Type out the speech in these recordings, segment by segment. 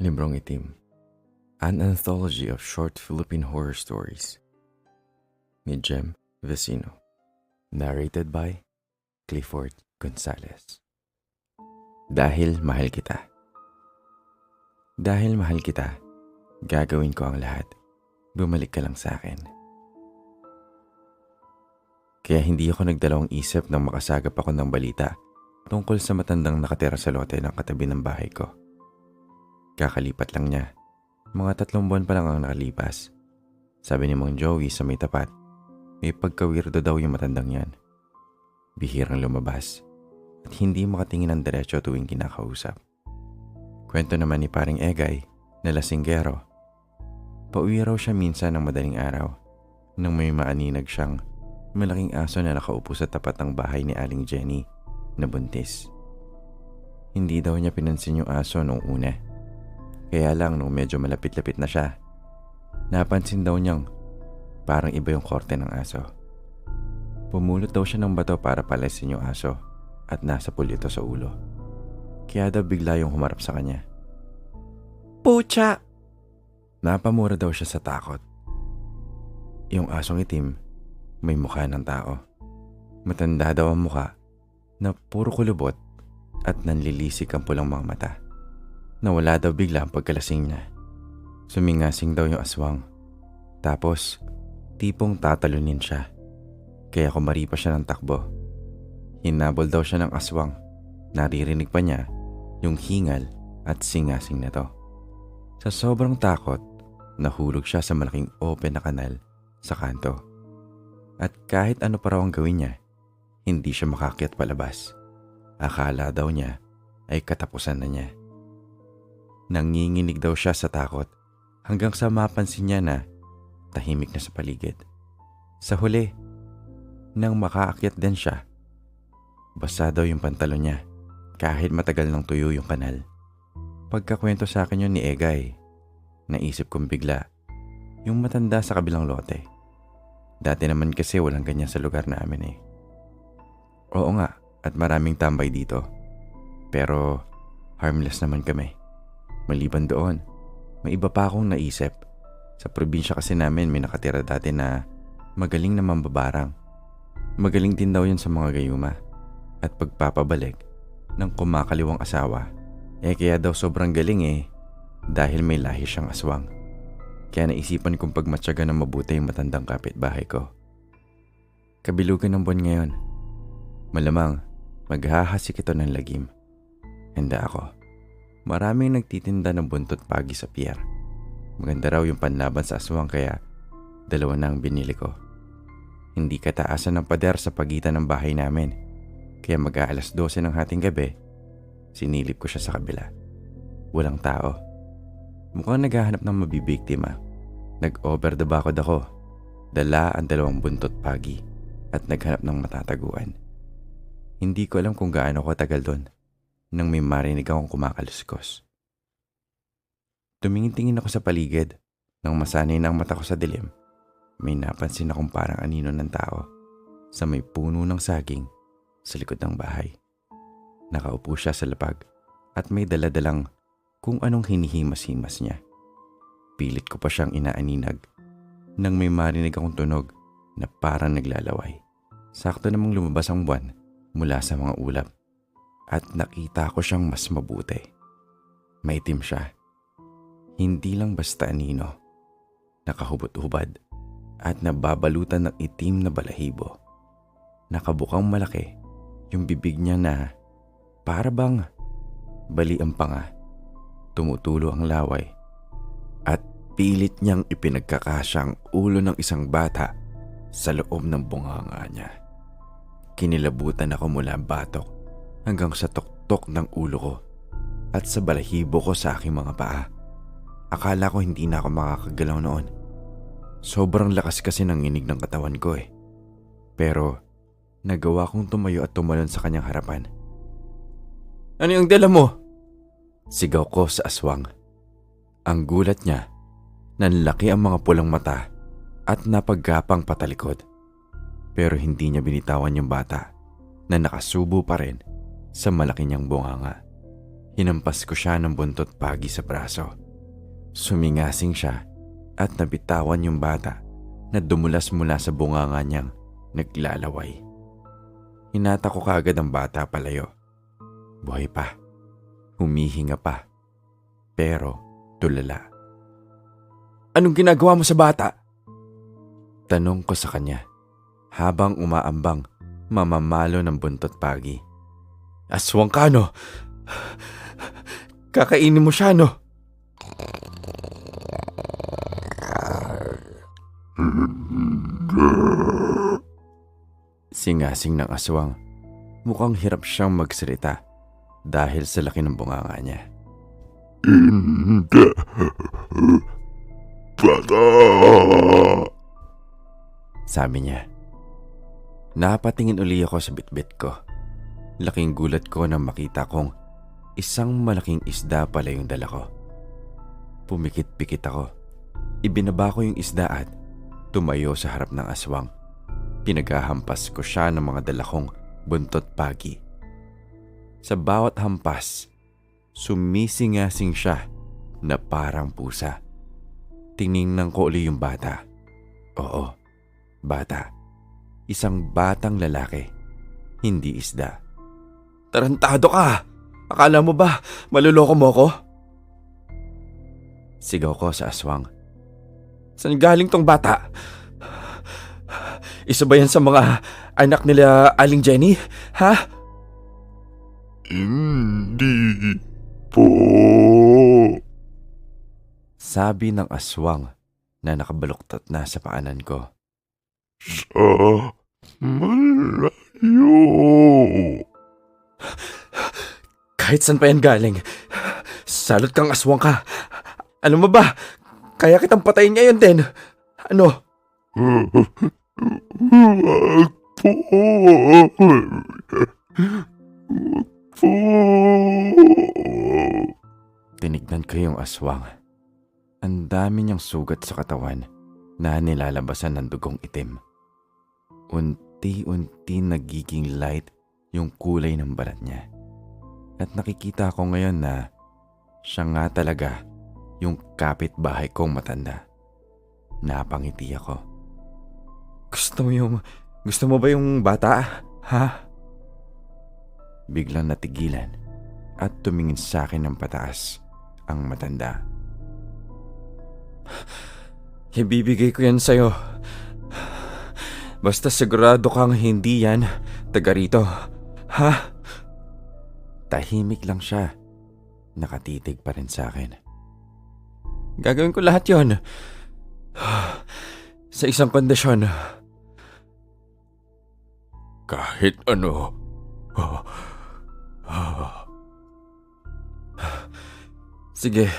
Librong Itim, an anthology of short Philippine horror stories ni Jem Vecino, narrated by Clifford Gonzalez. Dahil mahal kita. Dahil mahal kita, gagawin ko ang lahat. Bumalik ka lang sa akin. Kaya hindi ako nagdalawang isip nang makasagap ako ng balita tungkol sa matandang nakatira sa lote ng katabi ng bahay ko. Kakalipat lang niya. Mga 3 buwan pa lang ang nakalipas. Sabi ni Mang Joey sa may tapat, may pagka-weirdo daw yung matandang yan. Bihirang lumabas at hindi makatingin ng diretso tuwing kinakausap. Kwento naman ni paring Egay na lasinggero. Pauwi raw siya minsan ng madaling araw nang may maaninag siyang malaking aso na nakaupo sa tapat ng bahay ni Aling Jenny na buntis. Hindi daw niya pinansin yung aso noong una. Kaya lang nung medyo malapit-lapit na siya, napansin daw niyang parang iba yung korte ng aso. Pumulot daw siya ng bato para palasin yung aso at nasa pulito sa ulo. Kaya daw bigla yung humarap sa kanya. Pucha! Napamura daw siya sa takot. Yung asong itim, may mukha ng tao. Matanda daw ang mukha na puro kulubot at nanlilisik ang pulang mga mata. Nawala daw bigla ang pagkalasing niya. Sumingasing daw yung aswang. Tapos, tipong tatalunin siya. Kaya kumari pa siya ng takbo. Hinabol daw siya ng aswang. Naririnig pa niya yung hingal at singasing na to. Sa sobrang takot, nahulog siya sa malaking open na kanal sa kanto. At kahit ano pa raw ang gawin niya, hindi siya makakyat palabas. Akala daw niya ay katapusan na niya. Nanginginig daw siya sa takot hanggang sa mapansin niya na tahimik na sa paligid. Sa huli, nang makaakyat din siya, basa daw yung pantalon niya kahit matagal nang tuyo yung kanal. Pagkakwento sa akin yun ni Egay, naisip kong bigla yung matanda sa kabilang lote. Dati naman kasi walang ganyan sa lugar namin eh. Oo nga, at maraming tambay dito. Pero harmless naman kami. Maliban doon, may iba pa akong naisip. Sa probinsya kasi namin may nakatira dati na magaling na mambabarang. Magaling din daw yun sa mga gayuma at pagpapabalik ng kumakaliwang asawa. Kaya daw sobrang galing dahil may lahi siyang aswang. Kaya naisipan kong pagmatyaga ng mabuti yung matandang kapitbahay ko. Kabilugan ng buwan ngayon. Malamang maghahasik ito ng lagim. Handa ako. Maraming nagtitinda ng buntot pagi sa pier. Maganda raw yung panlaban sa aswang kaya 2 na ang binili ko. Hindi kataasan ng pader sa pagitan ng bahay namin. Kaya mag-aalas 12 ng hating gabi, sinilip ko siya sa kabila. Walang tao. Mukhang naghahanap ng mabibiktima. Nag-over the bakod ako. Dala ang 2 buntot pagi at naghanap ng matataguan. Hindi ko alam kung gaano ko tagal doon nang may marinig akong kumakaluskos. Tumingin-tingin ako sa paligid. Nang masanay na ang mata ko sa dilim, may napansin akong parang anino ng tao sa may puno ng saging sa likod ng bahay. Nakaupo siya sa lapag at may daladalang kung anong hinihimas-himas niya. Pilit ko pa siyang inaaninag nang may marinig akong tunog na parang naglalaway. Sakto namang lumabas ang buwan mula sa mga ulap. At nakita ko siyang mas mabuti. Maitim siya. Hindi lang basta anino. Nakahubad-hubad at nababalutan ng itim na balahibo. Nakabukang malaki yung bibig niya na para bang bali ang panga. Tumutulo ang laway. At pilit niyang ipinagkakasyang ulo ng isang bata sa loob ng bunganga niya. Kinilabutan ako mula batok hanggang sa tuktok ng ulo ko at sa balahibo ko sa aking mga paa. Akala ko hindi na ako makakagalaw noon. Sobrang lakas kasi ng inig ng katawan ko Pero nagawa kong tumayo at tumalon sa kanyang harapan. Ano yung dala mo? Sigaw ko sa aswang. Ang gulat niya, nanlaki ang mga pulang mata at napaggapang patalikod. Pero hindi niya binitawan yung bata na nakasubo pa rin sa malaki niyang bunganga. Hinampas ko siya ng buntot pagi sa braso. Sumingasing siya at nabitawan yung bata na dumulas mula sa bunganga niyang naglalaway. Hinata ko kaagad ang bata palayo. Buhay pa. Humihinga pa. Pero tulala. "Anong ginagawa mo sa bata?" Tanong ko sa kanya habang umaambang mamamalo ng buntot pagi. "Aswang ka, no? Kakainin mo siya, no?" Singasing ng aswang. Mukhang hirap siyang magsalita dahil sa laki ng bunganga niya. "Hindi. Bata!" sabi niya. Napatingin uli ako sa bitbit ko. Laking gulat ko nang makita kong isang malaking isda pala yung dala ko. Pumikit-pikit ako. Ibinaba ko yung isda at tumayo sa harap ng aswang. Pinaghahampas ko siya ng mga dala kong buntot pagi. Sa bawat hampas, sumisingasing siya na parang pusa. Tiningnan ko uli yung bata. Oo, bata. Isang batang lalaki, hindi isda. "Tarantado ka! Akala mo ba maluloko mo ko?" Sigaw ko sa aswang. "Saan galing tong bata? Isa ba yan sa mga anak nila Aling Jenny? Ha?" "Hindi po," sabi ng aswang na nakabaluktot na sa paanan ko. "Sa malayo." "Kahit saan pa yan galing, salot kang aswang ka. Ano mo ba? Kaya kitang patayin ngayon din. Ano?" "Wag po. Wag po." Tinignan ko yung aswang. Ang dami niyang sugat sa katawan na nilalabasan ng dugong itim. Unti-unti nagiging light yung kulay ng balat niya. At nakikita ko ngayon na siya nga talaga yung kapitbahay kong matanda. Napangiti ako. Gusto mo ba yung bata? Ha?" Biglang natigilan at tumingin sa akin ng pataas ang matanda. "Ibibigay ko yan sa'yo. Basta sigurado kang hindi yan taga rito. Ha?" Tahimik lang siya. Nakatitig pa rin sa akin. "Gagawin ko lahat yon sa isang kondisyon." "Kahit ano?" "Sige,"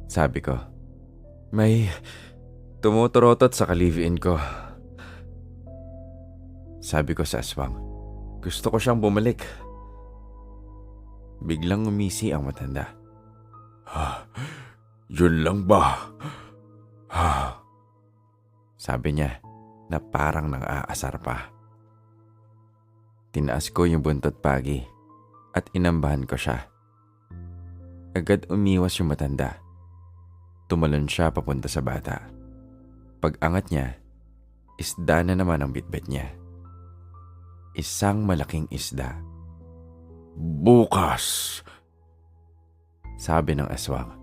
sabi ko. "May tumuturotot sa kalivin ko." Sabi ko sa aswang. Gusto ko siyang bumalik. Biglang umisi ang matanda. "Yun lang ba?" sabi niya na parang nang-aasar pa. Tinaas ko yung buntot pagi at inambahan ko siya. Agad umiwas yung matanda. Tumalon siya papunta sa bata. Pag-angat niya, isda na naman ang bitbit niya. Isang malaking isda. "Bukas," sabi ng aswang.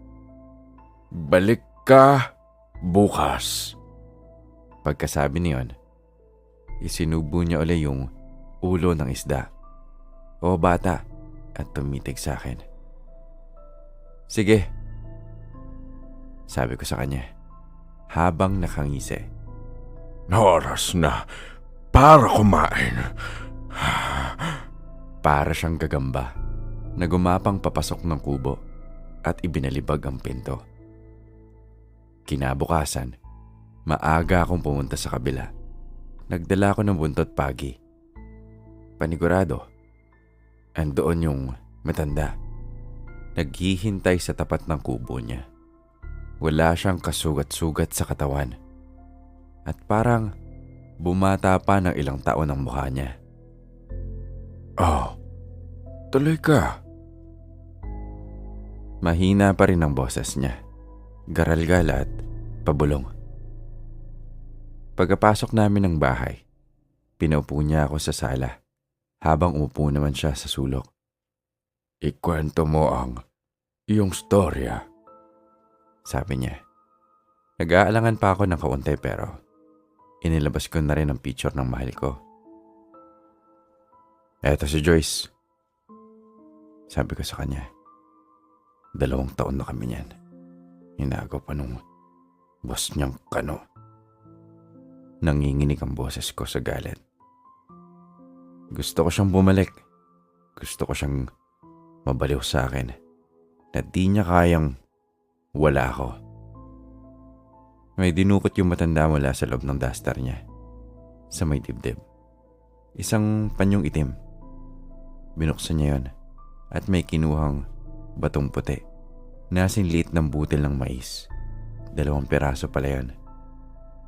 "Balik ka bukas." Pagkasabi niyon, isinubo niya uli yung ulo ng isda. "O bata," at tumitig sa akin. "Sige," sabi ko sa kanya habang nakangisi. "Oras na para kumain." Para siyang gagamba na gumapang papasok ng kubo at ibinalibag ang pinto. Kinabukasan, maaga akong pumunta sa kabila. Nagdala ko ng buntot pagi. Panigurado, andoon yung matanda. Naghihintay sa tapat ng kubo niya. Wala siyang kasugat-sugat sa katawan. At parang bumata pa ng ilang taon ang mukha niya. "Oh, tuloy ka," Mahina pa rin ang boses niya. Garalgal at pabulong. Pagkapasok namin ng bahay, pinaupo niya ako sa sala habang umupo naman siya sa sulok. Ikwento mo ang iyong storya, sabi niya. Nag-aalangan pa ako ng kaunti pero inilabas ko na rin ang picture ng mahal ko. Eto si Joyce, sabi ko sa kanya. 2 taon na kami niyan. Hinago pa nung boss niyang kano. Nanginginig ang boses ko sa galit. Gusto ko siyang bumalik. Gusto ko siyang mabaliw sa akin na di niya kayang wala ako. May dinukot yung matanda mula sa loob ng duster niya sa may dibdib. Isang panyong itim. Binuksan niya yon at may kinuhang batong puti na sinliit ng butil ng mais. 2 piraso pala yon.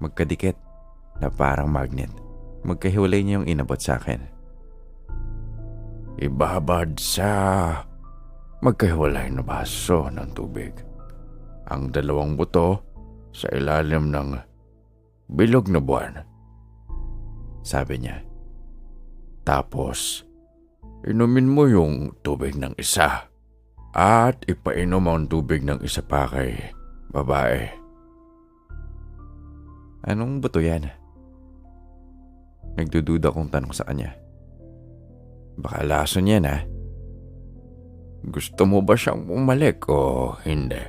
Magkadikit na parang magnet. Magkahiwalay niya yung inabot sa akin. Ibabad sa magkahiwalay na baso ng tubig ang 2 buto sa ilalim ng bilog na buwan, sabi niya. Tapos, inumin mo yung tubig ng isa at ipainom ang tubig ng isa pa kay babae. Anong buto yan? Nagdududa kong tanong sa kanya. Baka lason yan ha? Gusto mo ba siyang umalik o hindi?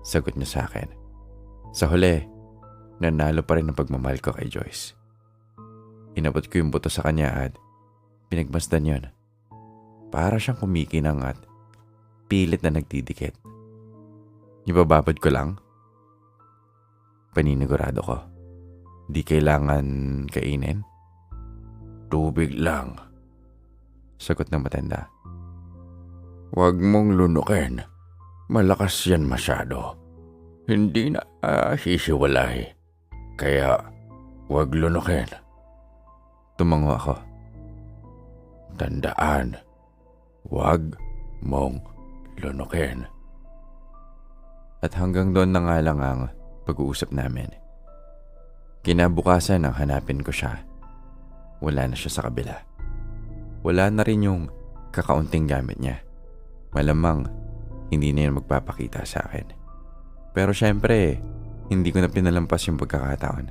Sagot niya sa akin. Sa huli, nanalo pa rin ang pagmamahal ko kay Joyce. Inabot ko yung buto sa kanya at pinagmasdan yon. Para siyang kumikinang at pilit na nagdidikit. Ibababad ko lang? Paninigurado ko. Di kailangan kainin? Tubig lang, sagot ng matanda. Huwag mong lunukin. Malakas yan masyado. Hindi na hisiwalay. Kaya huwag lunukin. Tumango ako. Tandaan, huwag mong lunukin. At hanggang doon na nga lang ang pag-uusap namin. Kinabukasan nang hanapin ko siya. Wala na siya sa kabila. Wala na rin yung kakaunting gamit niya. Malamang hindi na yun magpapakita sa akin. Pero syempre, hindi ko na pinalampas yung pagkakataon.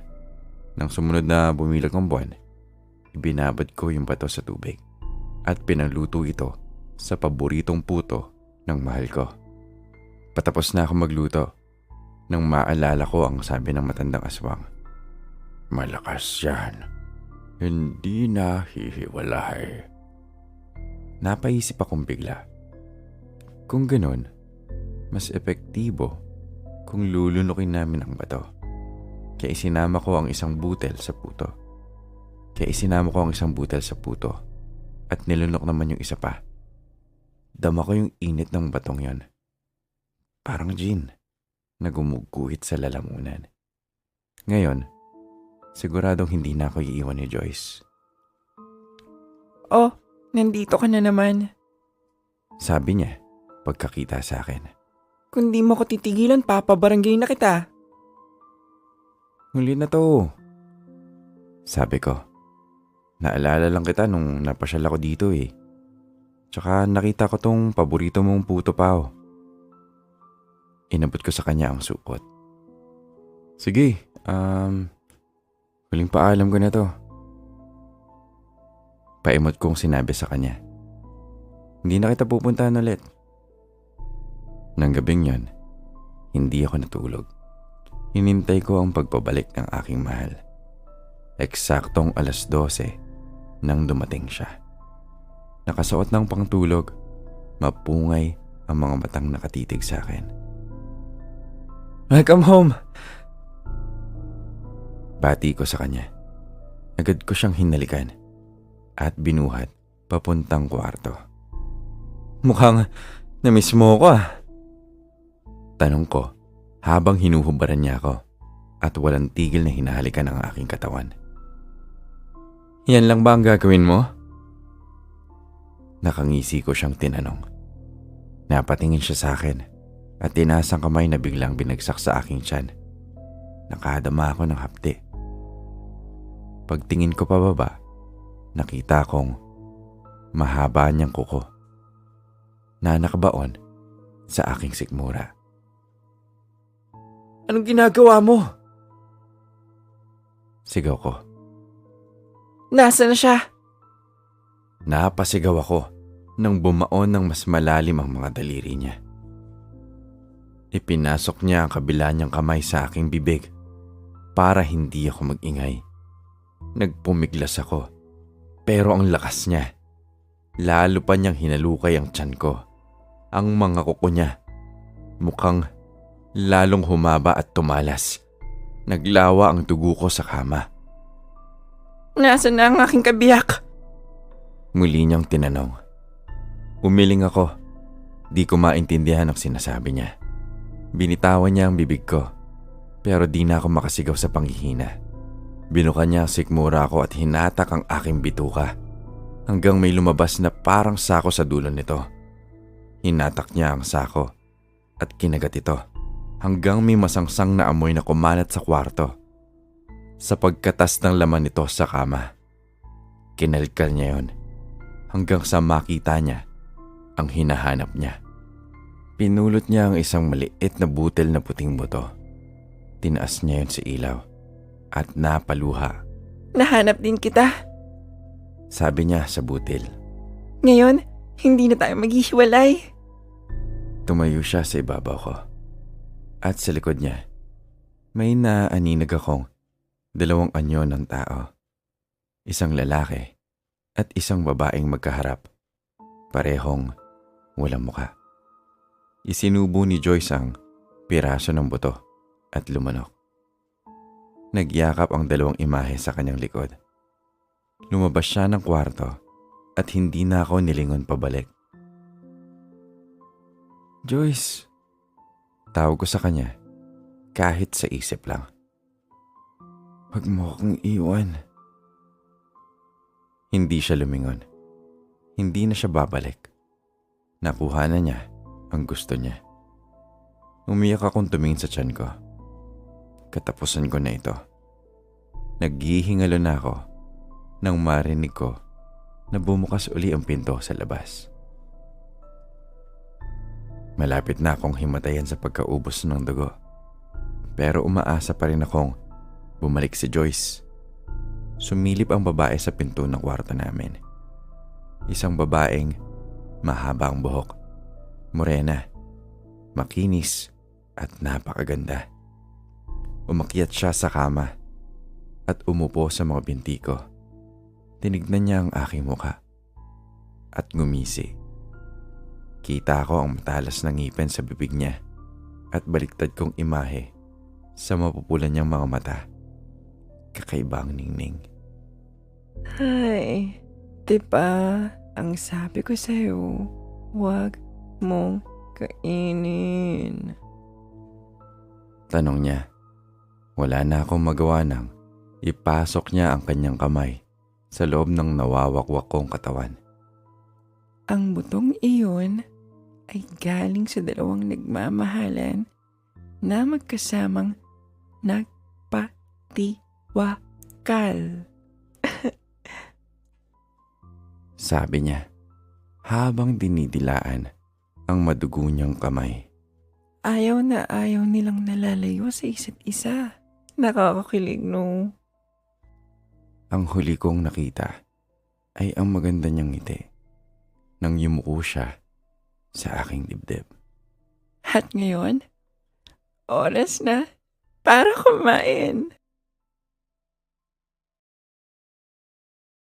Nang sumunod na bumilag ang buwan, ibinabad ko yung bato sa tubig at pinagluto ito sa paboritong puto ng mahal ko. Patapos na ako magluto nang maalala ko ang sabi ng matandang aswang. Malakas yan. Hindi na hihiwalay. Napaisip akong bigla. Kung ganun, mas epektibo kung lulunukin namin ang bato. Kaya isinama ko ang isang butel sa puto. At nilunok naman yung isa pa. Dama ko yung init ng batong yon. Parang gin na gumuguhit sa lalamunan. Ngayon, siguradong hindi na ako iiwan ni Joyce. Oh, nandito ka na naman, sabi niya pagkakita sa akin. Kung di mo ko titigilan, papabarangay na kita. Huli na to, sabi ko. Naalala lang kita nung napasyal ako dito eh. Tsaka nakita ko tong paborito mong puto pao. Inabot ko sa kanya ang sukot. Sige, huling paalam ko na to. Paimot kong sinabi sa kanya. Hindi na kita pupuntahan ulit. Nang gabing yon, hindi ako natulog. Hinintay ko ang pagbabalik ng aking mahal. Eksaktong 12:00 nang dumating siya. Nakasuot ng pangtulog, mapungay ang mga matang nakatitig sa akin. Welcome home! Bati ko sa kanya. Agad ko siyang hinalikan at binuhat papuntang kwarto. Mukhang namiss mo ko ah. Tanong ko habang hinuhubaran niya ako at walang tigil na hinahalikan ang aking katawan. Yan lang ba ang gagawin mo? Nakangisi ko siyang tinanong. Napatingin siya sa akin at tinaas ang kamay na biglang binagsak sa aking tiyan. Nakadama ako ng hapdi. Pagtingin ko pababa, nakita kong mahaba niyang kuko na nakabaon sa aking sikmura. "Anong ginagawa mo?" Sigaw ko. Nasaan na siya? Napasigaw ako nang bumaon ng mas malalim ang mga daliri niya. Ipinasok niya ang kabila niyang kamay sa aking bibig para hindi ako magingay. Nagpumiglas ako, pero ang lakas niya. Lalo pa niyang hinalukay ang tiyan ko. Ang mga kuko niya, mukhang lalong humaba at tumalas. Naglawa ang dugo ko sa kama. Nasaan na ang aking kabiyak? Muli niyang tinanong. Umiling ako. Di ko maintindihan ang sinasabi niya. Binitawan niya ang bibig ko, pero di na ako makasigaw sa panghihina. Binuka niya ang sikmura ko at hinatak ang aking bituka hanggang may lumabas na parang sako sa dulo nito. Hinatak niya ang sako at kinagat ito hanggang may masangsang na amoy na kumalat sa kwarto. Sa pagkatas ng laman nito sa kama, kinalkal niya yon hanggang sa makita niya ang hinahanap niya. Pinulot niya ang isang maliit na butel na puting buto. Tinaas niya yon sa ilaw at napaluha. Nahanap din kita. Sabi niya sa butil. Ngayon, hindi na tayo maghihiwalay. Tumayo siya sa ibabaw ko. At sa likod niya, may naaninag akong 2 anyo ng tao. Isang lalaki at isang babaeng magkaharap. Parehong walang muka. Isinubo ni Joyce ang piraso ng buto at lumanok. Nagyakap ang 2 imahe sa kanyang likod. Lumabas siya ng kwarto at hindi na ako nilingon pabalik. "Joyce," tawag ko sa kanya kahit sa isip lang. "Huwag mo akong iwan." Hindi siya lumingon. Hindi na siya babalik. Nakuha na niya ang gusto niya. Umiyak akong tumingin sa tiyan ko. Katapusan ko na ito. Naghihingalo na ako nang marinig ko na bumukas uli ang pinto sa labas. Malapit na akong himatayan sa pagkaubos ng dugo. Pero umaasa pa rin akong bumalik si Joyce. Sumilip ang babae sa pinto ng kwarto namin. Isang babaeng mahaba ang buhok, morena, makinis at napakaganda. Umakyat siya sa kama at umupo sa mga binti ko. Tinignan niya ang aking muka at ngumisi. Kita ko ang matalas na ngipin sa bibig niya at baliktad kong imahe sa mapupulan niyang mga mata. Kakaibang ningning. Ay, diba ang sabi ko sa'yo, huwag mong kainin. Tanong niya. Wala na akong magawa nang ipasok niya ang kanyang kamay sa loob ng nawawakwak kong katawan. Ang butong iyon ay galing sa 2 nagmamahalan na magkasamang nagpatiwakal. Sabi niya habang dinidilaan ang madugo niyang kamay. Ayaw na ayaw nilang nalalayo sa isa't isa. Nakakakilig, no? Ang huli kong nakita ay ang maganda niyang ngiti nang yumuko siya sa aking dibdib. At ngayon, oras na para kumain.